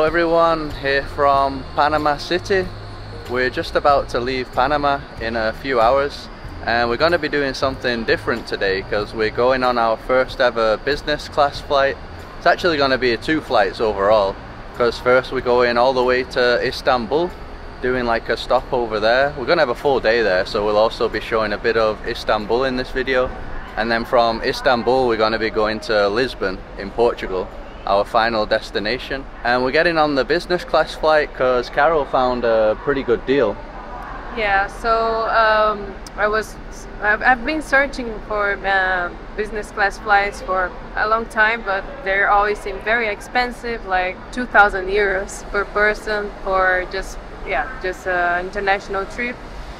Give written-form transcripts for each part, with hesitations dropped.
everyone, here from Panama City. We're just about to leave Panama in a few hours, and we're going to be doing something different today because we're going on our first ever business class flight. It's actually going to be 2 flights overall, because first we're going all the way to Istanbul, doing like a stop over there. We're going to have a full day there, so we'll also be showing a bit of Istanbul in this video. And then from Istanbul we're going to be going to Lisbon in Portugal, our final destination. And we're getting on the business class flight because Carol found a pretty good deal. Yeah, so I've been searching for business class flights for a long time, but they always seem very expensive, like 2,000 euros per person for just an international trip.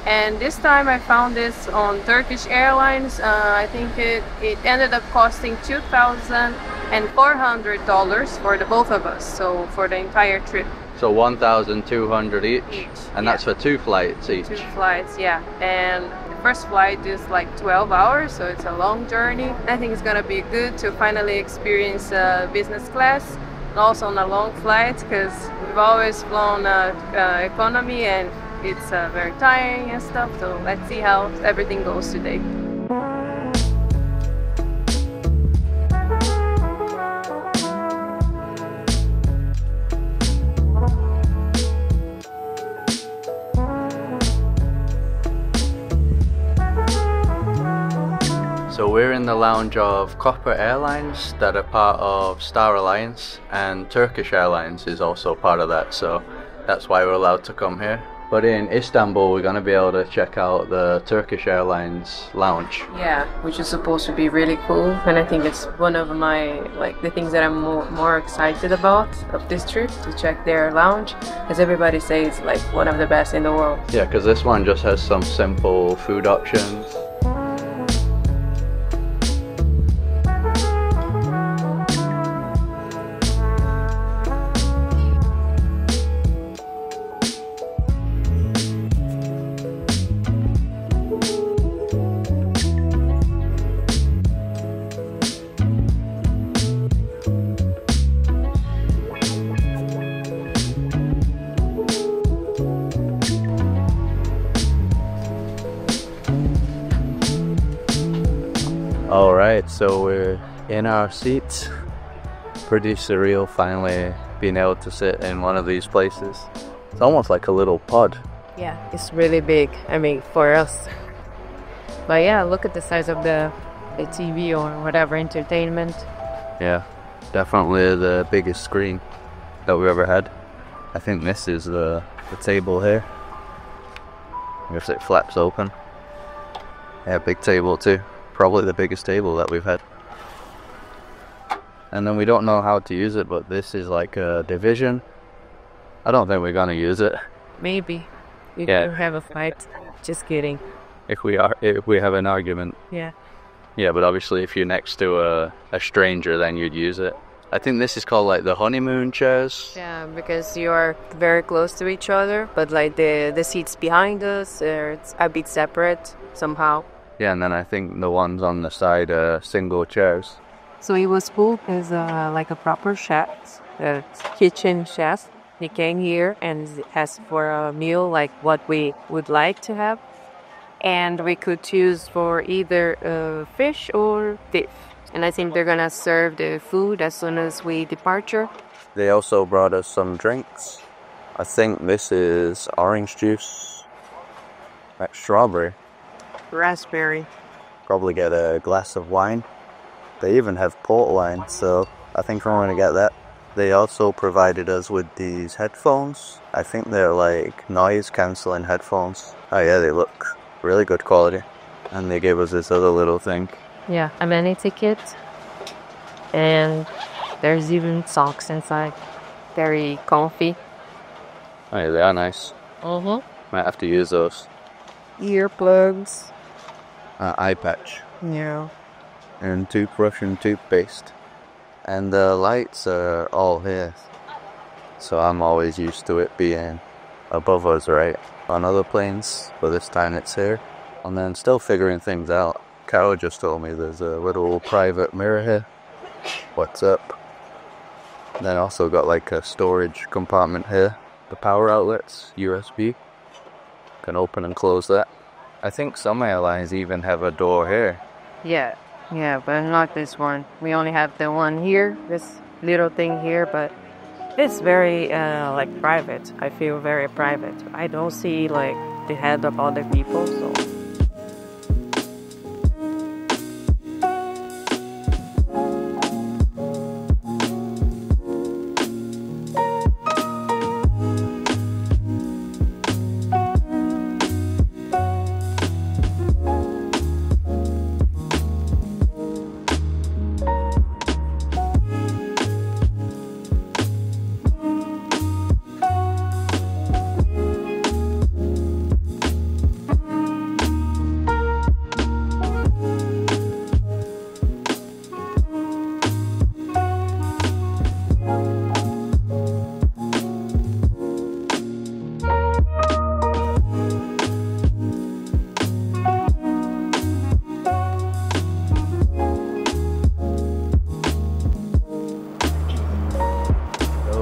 And this time I found this on Turkish Airlines. I think it ended up costing $2,400 for the both of us, so for the entire trip. So 1,200 each, and that's for 2 flights each. 2 flights, yeah. And the first flight is like 12 hours, so it's a long journey. I think it's gonna be good to finally experience business class, and also on a long flight, because we've always flown economy and it's very tiring and stuff. So let's see how everything goes today. So we're in the lounge of Coatepeque Airlines that are part of Star Alliance, and Turkish Airlines is also part of that, so that's why we're allowed to come here. But in Istanbul we're going to be able to check out the Turkish Airlines lounge. Yeah, which is supposed to be really cool, and I think it's one of my, the things that I'm more excited about of this trip, to check their lounge, as everybody says it's like one of the best in the world. Yeah, because this one just has some simple food options. Alright, so we're in our seats. Pretty surreal finally being able to sit in one of these places. It's almost like a little pod. Yeah, it's really big, I mean, for us. But yeah, look at the size of the TV or whatever entertainment. Yeah, definitely the biggest screen that we've ever had. I think this is the table here. I guess it flaps open. Yeah, big table too. Probably the biggest table that we've had. And then we don't know how to use it, but this is like a division. I don't think we're gonna use it. Maybe. If you have a fight. Just kidding. If we have an argument. Yeah. Yeah, but obviously if you're next to a stranger, then you'd use it. I think this is called like the honeymoon chairs. Yeah, because you are very close to each other, but like the seats behind us, it's a bit separate somehow. Yeah, and then I think the ones on the side are single chairs. So it was cool because like a proper chef, kitchen chef, he came here and asked for a meal like what we would like to have. And we could choose for either fish or beef. And I think they're gonna serve the food as soon as we departure. They also brought us some drinks. I think this is orange juice, like strawberry. Raspberry. Probably get a glass of wine. They even have port wine, so I think I'm going to get that. They also provided us with these headphones. I think they're like noise cancelling headphones. Oh yeah, they look really good quality. And they gave us this other little thing. Yeah, a mini ticket. And there's even socks inside. Very comfy. Oh yeah, they are nice. Might have to use those. Earplugs. Eye patch. Yeah. And toothbrush and toothpaste. And the lights are all here. So I'm always used to it being above us, right? On other planes, but this time it's here. And then still figuring things out. Carol just told me there's a little private mirror here. What's up? Then also got like a storage compartment here. The power outlets, USB. Can open and close that. I think some airlines even have a door here. Yeah, but not this one. We only have the one here, this little thing here, but it's very like private. I feel very private. I don't see like the head of other people, so.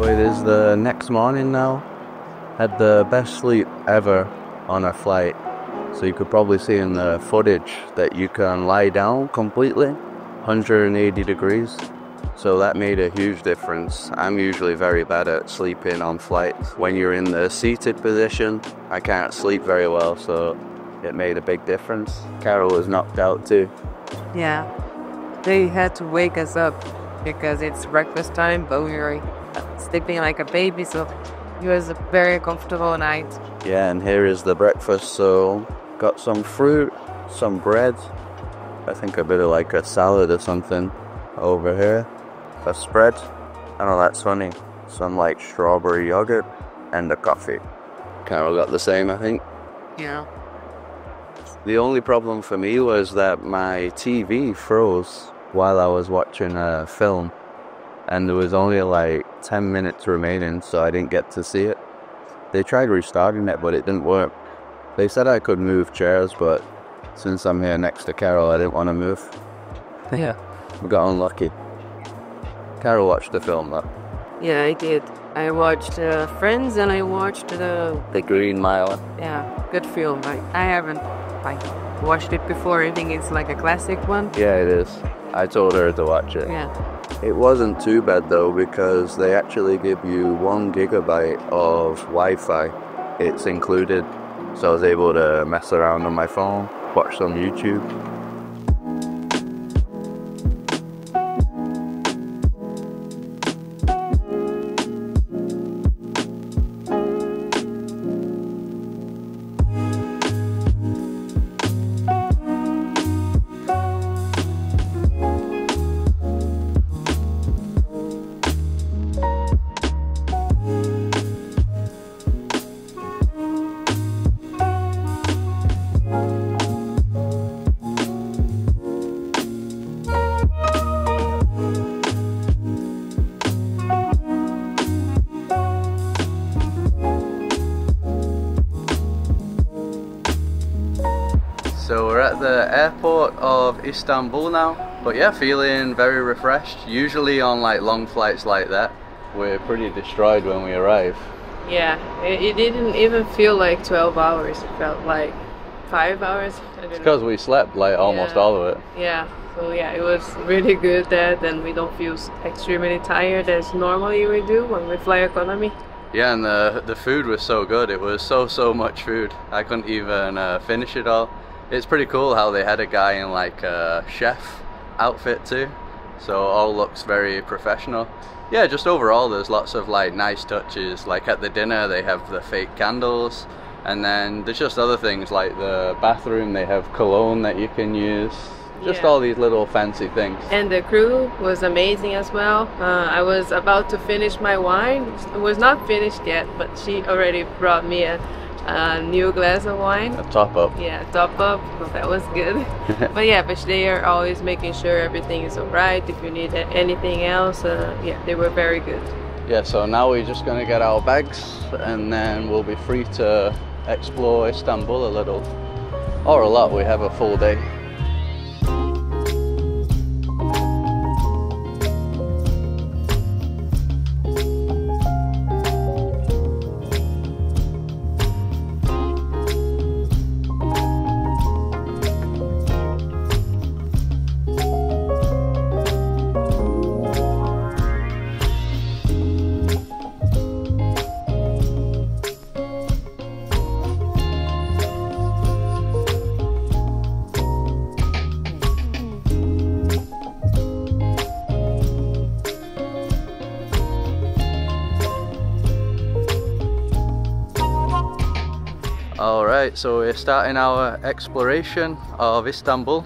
It is the next morning now. Had the best sleep ever on a flight. So you could probably see in the footage that you can lie down completely, 180 degrees. So that made a huge difference. I'm usually very bad at sleeping on flights. When you're in the seated position, I can't sleep very well, so it made a big difference. Carol was knocked out too. Yeah, they had to wake us up because it's breakfast time, but we were sleeping like a baby, so it was a very comfortable night. Yeah, and here is the breakfast. So got some fruit, some bread, I think a bit of like a salad or something over here, a spread. I know that's funny. Some like strawberry yogurt and a coffee. Carol got the same, I think. Yeah. The only problem for me was that my TV froze while I was watching a film, and there was only like 10 minutes remaining, so I didn't get to see it. They tried restarting it, but it didn't work. They said I could move chairs, but since I'm here next to Carol, I didn't want to move. Yeah. We got unlucky. Carol watched the film, though. Yeah, I did. I watched Friends and I watched The Green Mile. yeah, good film. I haven't watched it before. I think it's like a classic one. Yeah, it is. I told her to watch it. Yeah. It wasn't too bad though, because they actually give you 1 gigabyte of Wi-Fi. It's included, so I was able to mess around on my phone, watch some YouTube. So we're at the airport of Istanbul now, but yeah, feeling very refreshed. Usually on like long flights like that, we're pretty destroyed when we arrive. Yeah, it didn't even feel like 12 hours. It felt like 5 hours. I don't know. Because we slept like almost all of it. Yeah, so yeah, it was really good that then we don't feel extremely tired as normally we do when we fly economy. Yeah, and the food was so good. It was so much food. I couldn't even finish it all. It's pretty cool how they had a guy in like a chef outfit too, so all looks very professional. Yeah, just overall there's lots of like nice touches. Like at the dinner they have the fake candles, and then there's just other things like the bathroom, they have cologne that you can use. Just all these little fancy things. And the crew was amazing as well. I was about to finish my wine. It was not finished yet, but she already brought me a new glass of wine. A top up. Yeah, top up. So that was good. But yeah, but they are always making sure everything is alright. If you need anything else, yeah, they were very good. Yeah, so now we're just gonna get our bags and then we'll be free to explore Istanbul a little. Or a lot, we have a full day. Right, so we're starting our exploration of Istanbul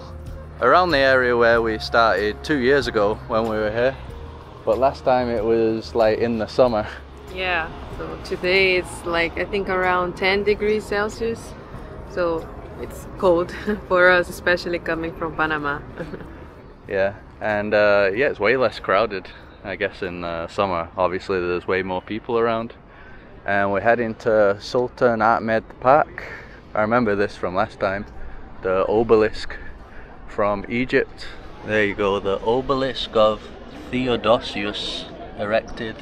around the area where we started 2 years ago when we were here, but last time it was like in the summer. Yeah, so today it's like I think around 10 degrees Celsius, so it's cold for us, especially coming from Panama. Yeah, and yeah, it's way less crowded, I guess, in summer. Obviously there's way more people around. And we're heading to Sultan Ahmed Park. I remember this from last time, the obelisk from Egypt. There you go, the obelisk of Theodosius, erected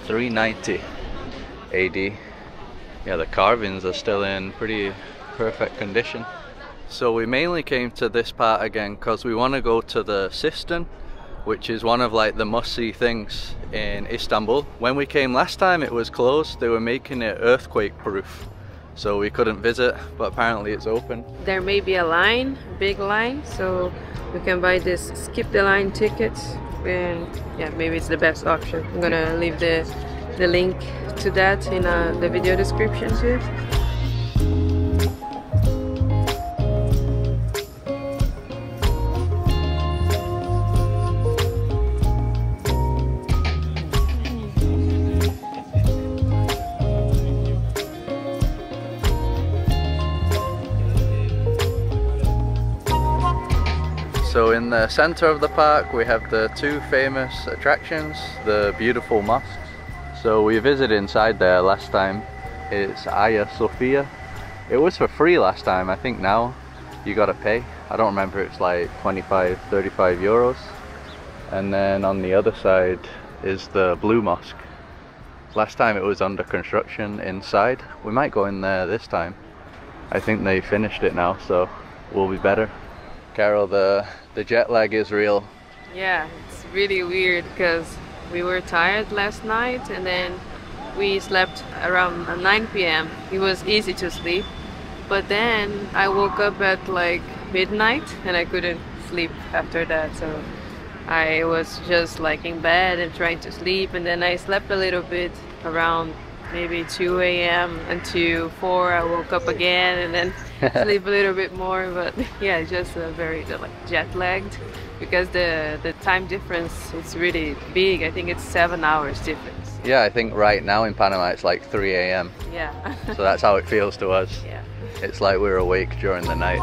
390 AD. Yeah, the carvings are still in pretty perfect condition. So we mainly came to this part again because we want to go to the cistern, which is one of like the must-see things in Istanbul. When we came last time it was closed. They were making it earthquake proof, so we couldn't visit, but apparently it's open. There may be a line, a big line, so we can buy this skip the line tickets, and yeah, maybe it's the best option. I'm gonna leave the link to that in the video description too. So in the center of the park we have the two famous attractions, the beautiful mosques. So we visited inside there last time. It's Hagia Sophia. It was for free last time. I think now you gotta pay. I don't remember, it's like 25, 35 euros. And then on the other side is the Blue Mosque. Last time it was under construction inside. We might go in there this time. I think they finished it now, so we'll be better. Carol, the jet lag is real. Yeah, it's really weird because we were tired last night and then we slept around 9 p.m. It was easy to sleep, but then I woke up at like midnight and I couldn't sleep after that, so I was just like in bed and trying to sleep, and then I slept a little bit around maybe 2 a.m. until 4. I woke up again and then sleep a little bit more, but yeah, just very like jet lagged because the time difference is really big. I think it's 7 hours difference. Yeah, I think right now in Panama it's like 3 a.m. Yeah. So that's how it feels to us. Yeah. It's like we're awake during the night.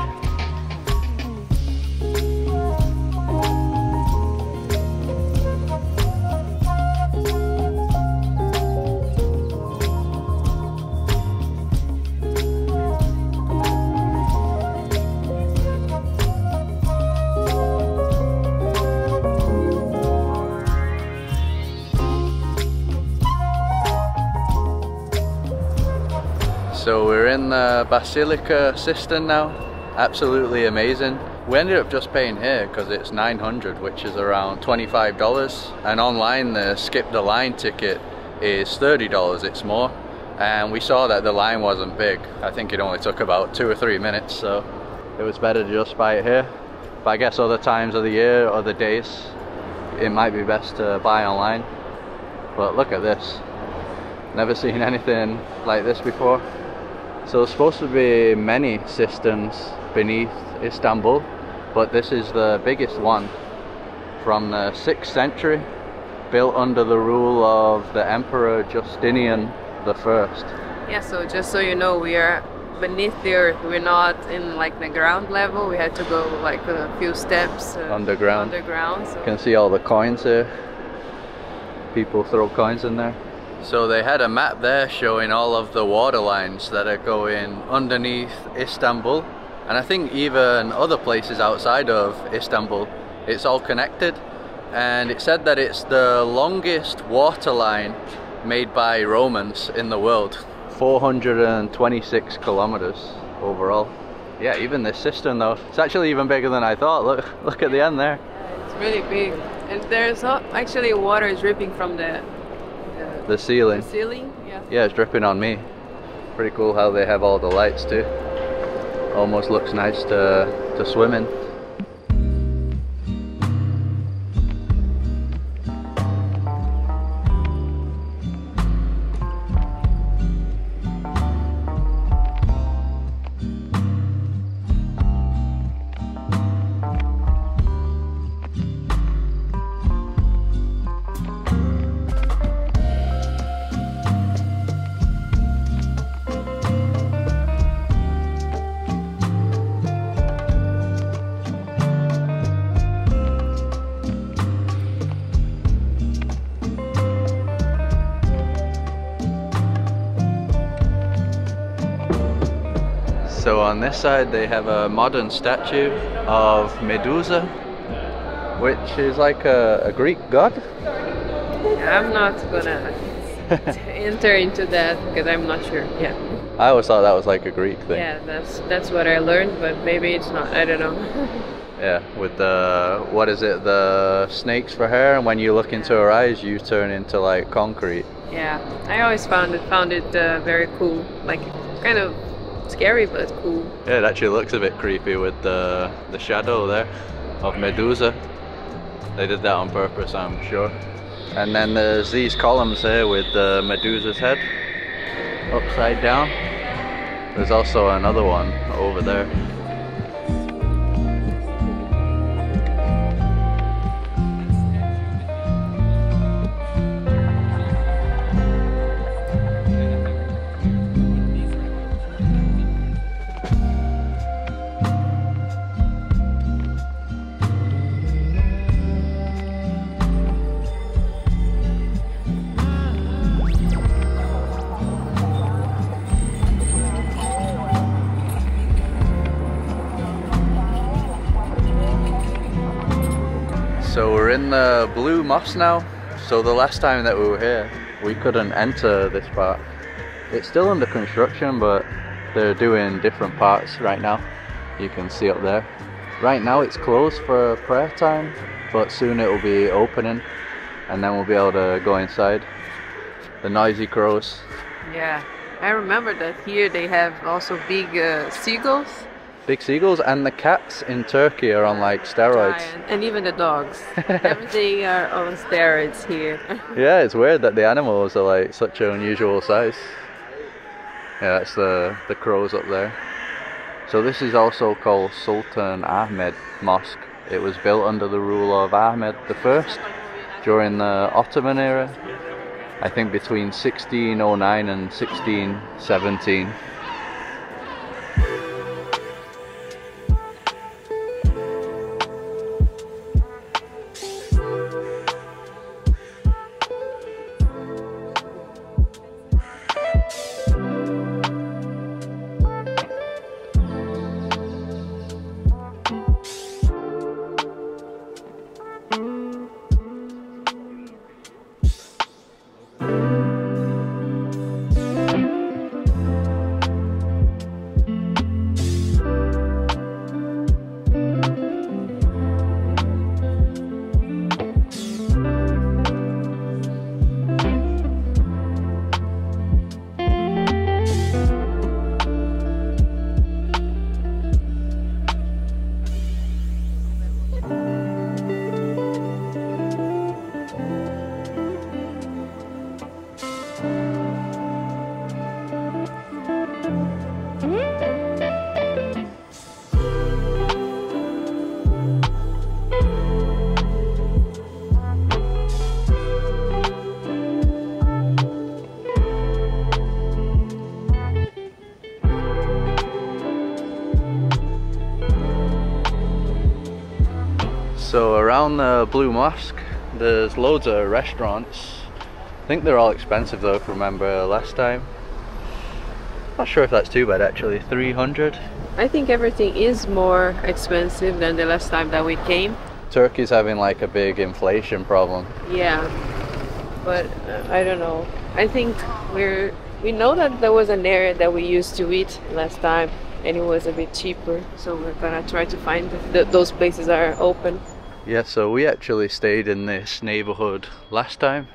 So we're in the Basilica Cistern now. Absolutely amazing. We ended up just paying here because it's 900, which is around $25, and online the skip the line ticket is $30. It's more, and we saw that the line wasn't big. I think it only took about 2 or 3 minutes, so it was better to just buy it here. But I guess other times of the year, other days, it might be best to buy online. But look at this. Never seen anything like this before. So there's supposed to be many cisterns beneath Istanbul, but this is the biggest one, from the 6th century, built under the rule of the Emperor Justinian I. Yeah, so just so you know, we are beneath the earth. We're not in like the ground level. We had to go like a few steps underground. So. You can see all the coins here. People throw coins in there. So they had a map there showing all of the water lines that are going underneath Istanbul, and I think even other places outside of Istanbul, it's all connected. And it said that it's the longest water line made by Romans in the world. 426 kilometers overall. Yeah, even this cistern though, it's actually even bigger than I thought. Look at the end there. Yeah, it's really big, and there's actually water dripping from the ceiling. The ceiling, yeah. Yeah, it's dripping on me. Pretty cool how they have all the lights too. Almost looks nice to swim in. on this side they have a modern statue of Medusa, which is like a Greek god. I'm not gonna enter into that because I'm not sure. Yeah. I always thought that was like a Greek thing. Yeah, that's what I learned, but maybe it's not. I don't know. Yeah, with the, what is it, the snakes for hair, and when you look into her eyes you turn into like concrete. Yeah, I always found it very cool, like kind of scary but cool. Yeah, it actually looks a bit creepy with the shadow there of Medusa. They did that on purpose, I'm sure. And then there's these columns here with Medusa's head upside down. There's also another one over there. So we're in the Blue Mosque now. So the last time that we were here, we couldn't enter this part. It's still under construction, but they're doing different parts right now. You can see up there. Right now it's closed for prayer time, but soon it will be opening, and then we'll be able to go inside. The noisy crows. Yeah, I remember that here they have also big seagulls. Big seagulls, and the cats in Turkey are on like steroids. Giant. And even the dogs. Everything are on steroids here. Yeah, it's weird that the animals are like such an unusual size. Yeah, that's the crows up there. So this is also called Sultan Ahmed Mosque. It was built under the rule of Ahmed I during the Ottoman era. I think between 1609 and 1617. So around the Blue Mosque there's loads of restaurants. I think they're all expensive though, if you remember last time. Not sure if that's too bad actually, 300. I think everything is more expensive than the last time that we came. Turkey's having like a big inflation problem. Yeah, but I don't know. I think we know that there was an area that we used to eat last time and it was a bit cheaper, so we're gonna try to find those places are open. Yeah, so we actually stayed in this neighborhood last time.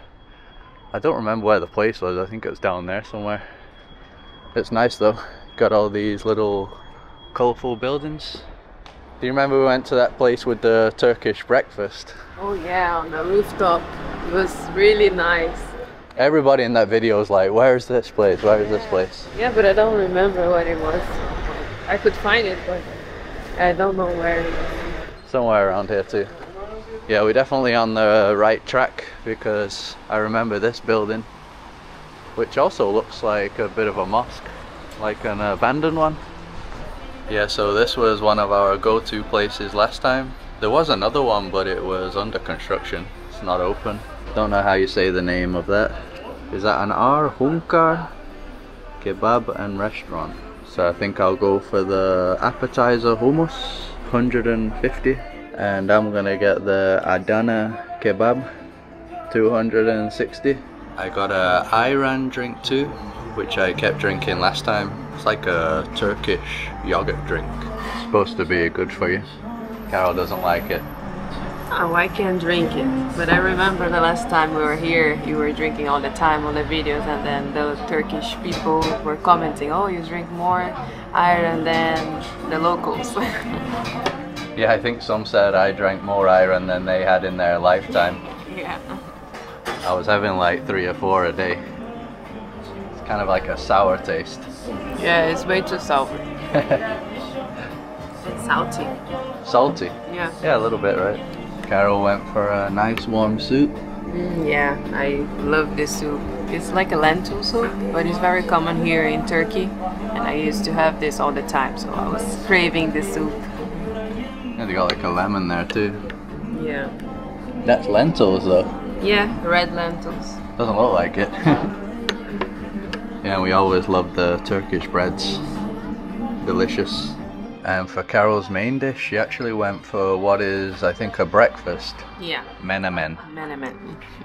I don't remember where the place was, I think it was down there somewhere. It's nice though, got all these little colourful buildings. Do you remember we went to that place with the Turkish breakfast? Oh yeah, on the rooftop. It was really nice. Everybody in that video was like, where is this place, where is this place? Yeah, but I don't remember what it was. I could find it, but I don't know where it was. Somewhere around here too. Yeah, we're definitely on the right track because I remember this building, which also looks like a bit of a mosque, like an abandoned one. Yeah, so this was one of our go-to places last time. There was another one, but it was under construction. It's not open. Don't know how you say the name of that. Is that an R? Hunkar Kebab and Restaurant. So I think I'll go for the appetizer hummus, 150. And I'm gonna get the Adana kebab, 260. I got a ayran drink too, which I kept drinking last time. It's like a Turkish yogurt drink. It's supposed to be good for you. Carol doesn't like it. Oh, I can't drink it. But I remember the last time we were here, you were drinking all the time on the videos, and then the Turkish people were commenting, oh, you drink more iron than the locals. Yeah, I think some said I drank more iron than they had in their lifetime. Yeah. I was having like 3 or 4 a day. It's kind of like a sour taste. Yeah, it's way too sour. It's salty. Salty? Yeah. Yeah, a little bit, right? Carol went for a nice warm soup. Yeah, I love this soup. It's like a lentil soup, but it's very common here in Turkey. And I used to have this all the time, so I was craving this soup. Yeah, they got like a lemon there too. Yeah. That's lentils though. Yeah, red lentils. Doesn't look like it. Yeah, we always love the Turkish breads. Delicious. And for Carol's main dish, she actually went for what is, I think, a breakfast. Yeah. Menemen. Menemen.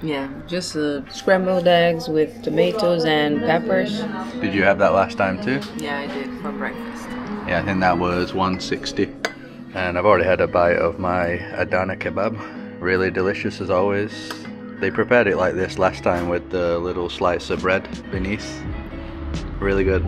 Yeah, just scrambled eggs with tomatoes and peppers. Did you have that last time too? Yeah, I did for breakfast. Yeah, I think that was 160. And I've already had a bite of my Adana kebab. Really delicious as always. They prepared it like this last time with the little slice of bread beneath. Really good.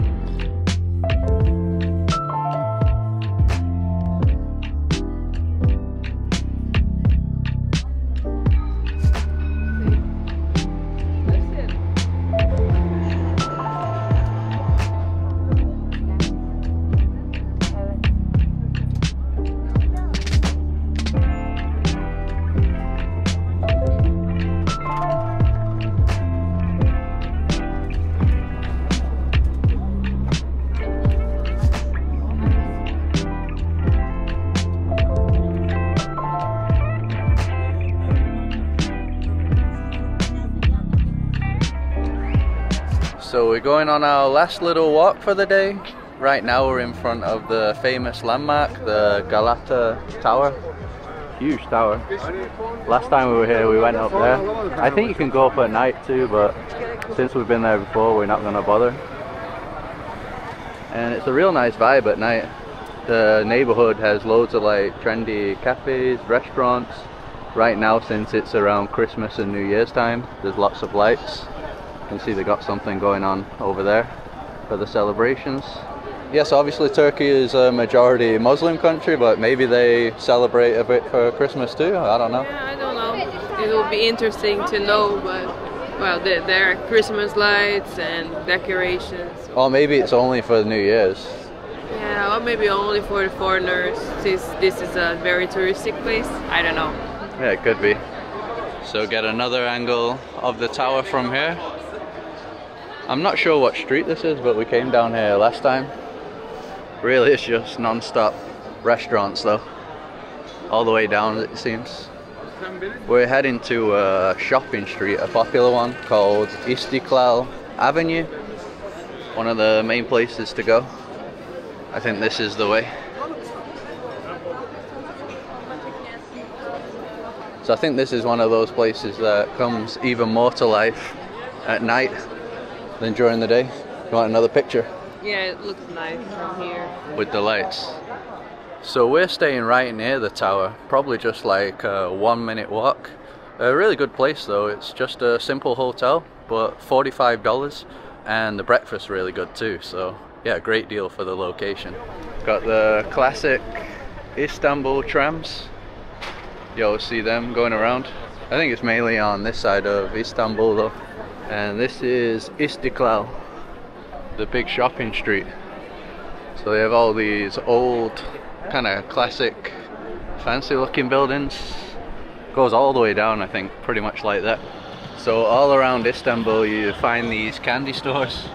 So we're going on our last little walk for the day. Right now we're in front of the famous landmark, the Galata Tower. Huge tower. Last time we were here we went up there. I think you can go up at night too, but since we've been there before we're not going to bother. And it's a real nice vibe at night. The neighborhood has loads of like trendy cafes, restaurants. Right now, since it's around Christmas and New Year's time, there's lots of lights. You can see they got something going on over there for the celebrations. Yes, obviously Turkey is a majority Muslim country, but maybe they celebrate a bit for Christmas too. I don't know. Yeah, I don't know. It will be interesting to know, but well, there are Christmas lights and decorations. Or maybe it's only for New Year's. Yeah, or maybe only for the foreigners, since this is a very touristic place. I don't know. Yeah, it could be. So get another angle of the tower from here. I'm not sure what street this is, but we came down here last time. Really, it's just non-stop restaurants though. All the way down it seems. We're heading to a shopping street, a popular one called Istiklal Avenue. One of the main places to go. I think this is the way. So I think this is one of those places that comes even more to life at night than during the day. You want another picture? Yeah, it looks nice from here. With the lights. So we're staying right near the tower, probably just like a 1-minute walk. A really good place though. It's just a simple hotel, but $45, and the breakfast's really good too. So yeah, great deal for the location. Got the classic Istanbul trams. You always see them going around. I think it's mainly on this side of Istanbul though. And this is Istiklal, the big shopping street. So they have all these old, kind of classic, fancy looking buildings. Goes all the way down, I think, pretty much like that. So all around Istanbul you find these candy stores.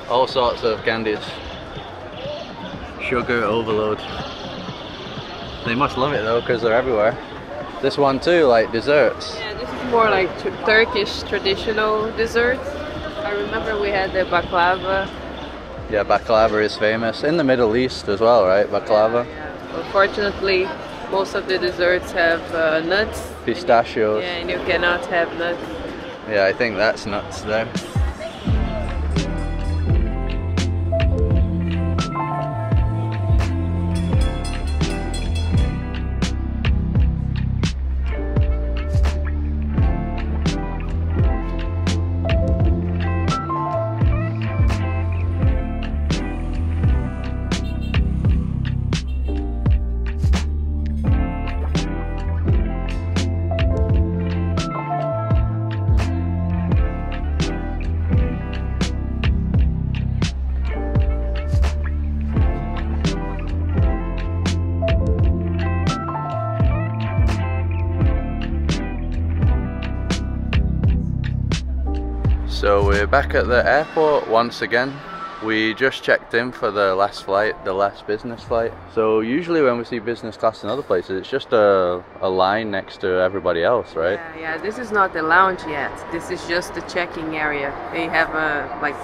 All sorts of candies. Sugar overload. They must love it though, because they're everywhere. This one too, like desserts. Yeah, this is more like Turkish traditional desserts. I remember we had the baklava. Yeah, baklava is famous. In the Middle East as well, right? Baklava? Yeah. Unfortunately, most of the desserts have nuts. Pistachios. And you cannot have nuts. Yeah, I think that's nuts there. So we're back at the airport once again. We just checked in for the last flight, the last business flight. So usually when we see business class in other places, it's just a line next to everybody else, right? Yeah, this is not the lounge yet. This is just the check-in area. They have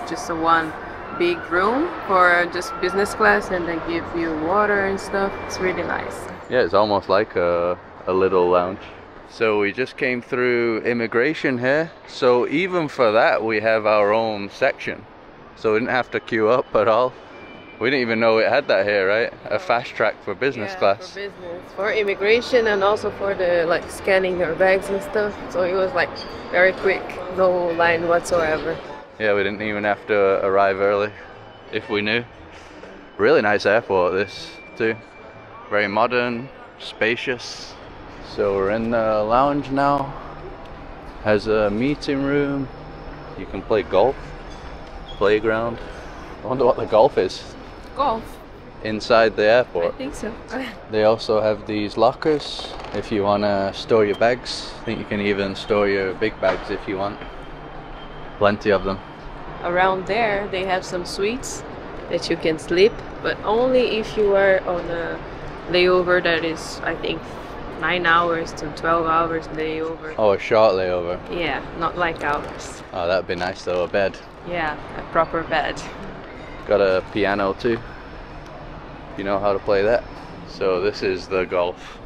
just a one big room for just business class, and they give you water and stuff. It's really nice. Yeah, it's almost like a little lounge. So we just came through immigration here. So even for that, we have our own section. So we didn't have to queue up at all. We didn't even know it had that here, right? A fast track for business class. For business, for immigration, and also for the scanning your bags and stuff. So it was very quick, no line whatsoever. Yeah, we didn't even have to arrive early if we knew. Really nice airport, this too. Very modern, spacious. So we're in the lounge now. Has a meeting room. You can play golf. Playground. I wonder what the golf is. Golf? Inside the airport. I think so. They also have these lockers if you want to store your bags. I think you can even store your big bags if you want. Plenty of them. Around there they have some suites that you can sleep, but only if you are on a layover that is, I think, 9 hours to 12 hours layover. Oh, a short layover. Yeah, not like ours. Oh, that'd be nice though, a bed. Yeah, a proper bed. Got a piano too. You know how to play that? So this is the golf.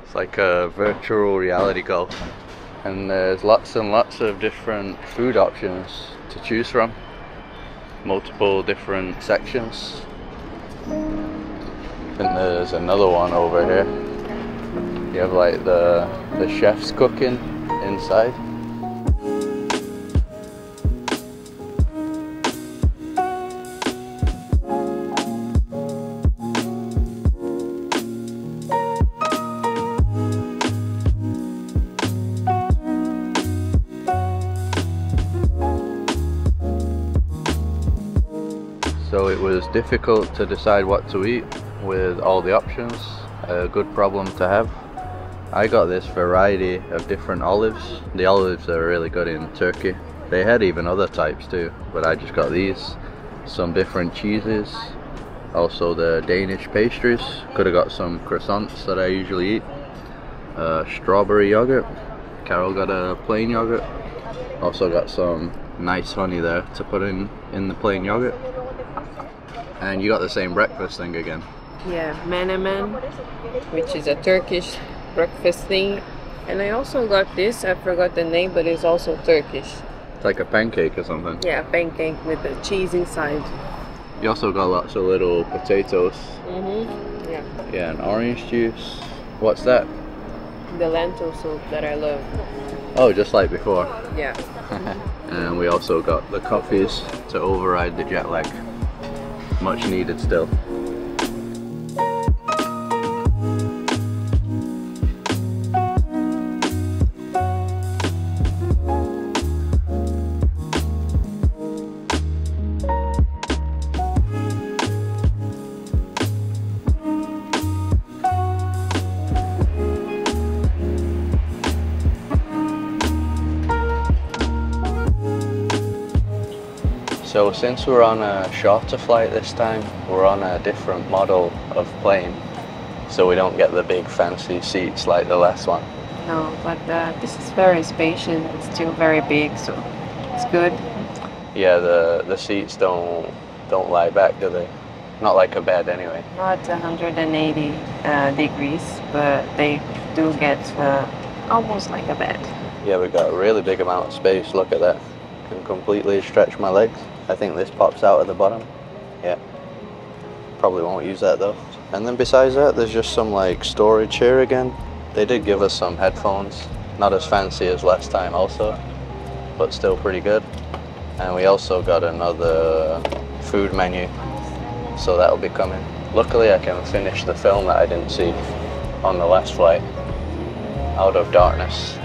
It's like a virtual reality golf. And there's lots and lots of different food options to choose from. Multiple different sections. I think there's another one over here. You have like the chefs cooking inside. So it was difficult to decide what to eat with all the options. A good problem to have. I got this variety of different olives. The olives are really good in Turkey. They had even other types too, but I just got these. Some different cheeses. Also the Danish pastries. Could have got some croissants that I usually eat. Strawberry yogurt. Carol got a plain yogurt. Also got some nice honey there to put in the plain yogurt. And you got the same breakfast thing again. Yeah, menemen, which is a Turkish breakfast thing. And I also got this, I forgot the name, but it's also Turkish. It's like a pancake or something. Yeah, pancake with the cheese inside. You also got lots of little potatoes. Mm-hmm. Yeah. Yeah, and orange juice. What's that? The lentil soup that I love. Oh, just like before. Yeah. And we also got the coffees to override the jet lag. Much needed still. So since we're on a shorter flight this time, we're on a different model of plane. So we don't get the big fancy seats like the last one. No, but this is very spacious. It's still very big, so it's good. Yeah, the seats don't don't lie back, do they? Not like a bed anyway. Not 180 degrees, but they do get almost like a bed. Yeah, we've got a really big amount of space. Look at that. Can completely stretch my legs. I think this pops out at the bottom. Yeah. Probably won't use that though. And then besides that, there's just some like storage here again. They did give us some headphones. Not as fancy as last time also, but still pretty good. And we also got another food menu, so that'll be coming. Luckily I can finish the film that I didn't see on the last flight, Out of Darkness.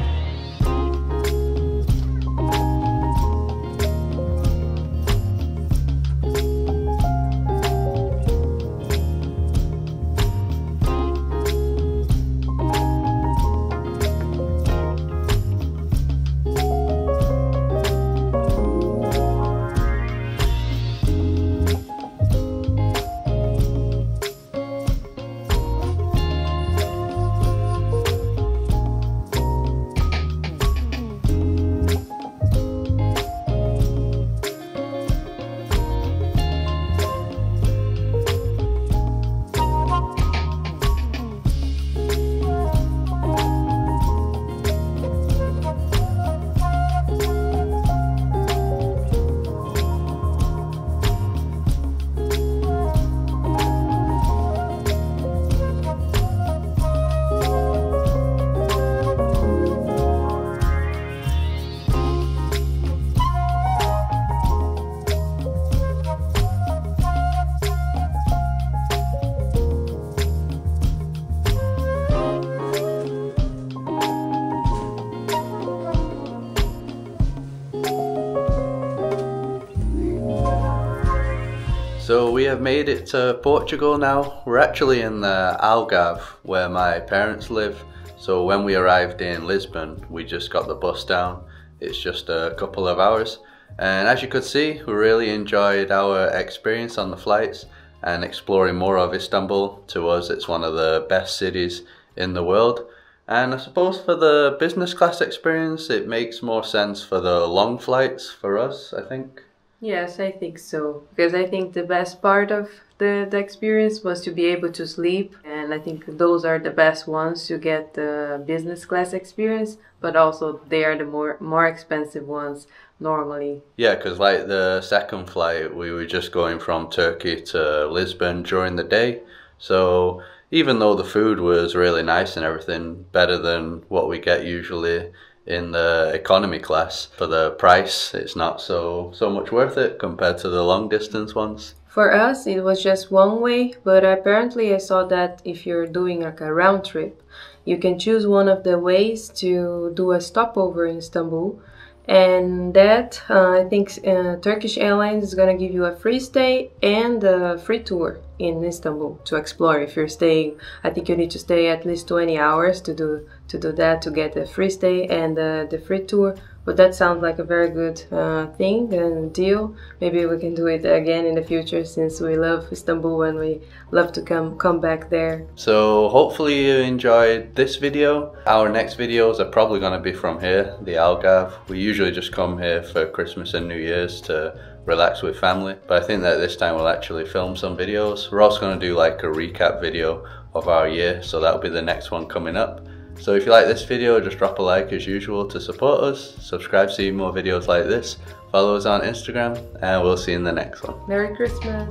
So we have made it to Portugal now. We're actually in the Algarve where my parents live. So when we arrived in Lisbon, we just got the bus down. It's just a couple of hours. And as you could see, we really enjoyed our experience on the flights and exploring more of Istanbul. To us, it's one of the best cities in the world. And I suppose for the business class experience, it makes more sense for the long flights for us, I think. Yes, I think so. Because I think the best part of the experience was to be able to sleep. And I think those are the best ones to get the business class experience. But also they are the more expensive ones normally. Yeah, because like the second flight, we were just going from Turkey to Lisbon during the day. So even though the food was really nice and everything, better than what we get usually in the economy class, for the price it's not so much worth it compared to the long distance ones. For us it was just one way, but apparently I saw that if you're doing like a round trip, you can choose one of the ways to do a stopover in Istanbul, and that I think Turkish Airlines is gonna give you a free stay and a free tour in Istanbul to explore. If you're staying, I think you need to stay at least 20 hours to do that, to get the free stay and the free tour. But that sounds like a very good thing and deal. Maybe we can do it again in the future, since we love Istanbul and we love to come back there. So hopefully you enjoyed this video. Our next videos are probably going to be from here, the Algarve. We usually just come here for Christmas and New Year's to relax with family, but I think that this time we'll actually film some videos. We're also going to do like a recap video of our year, so that'll be the next one coming up. So if you like this video, just drop a like as usual to support us, subscribe to see more videos like this, follow us on Instagram, and we'll see you in the next one. Merry Christmas!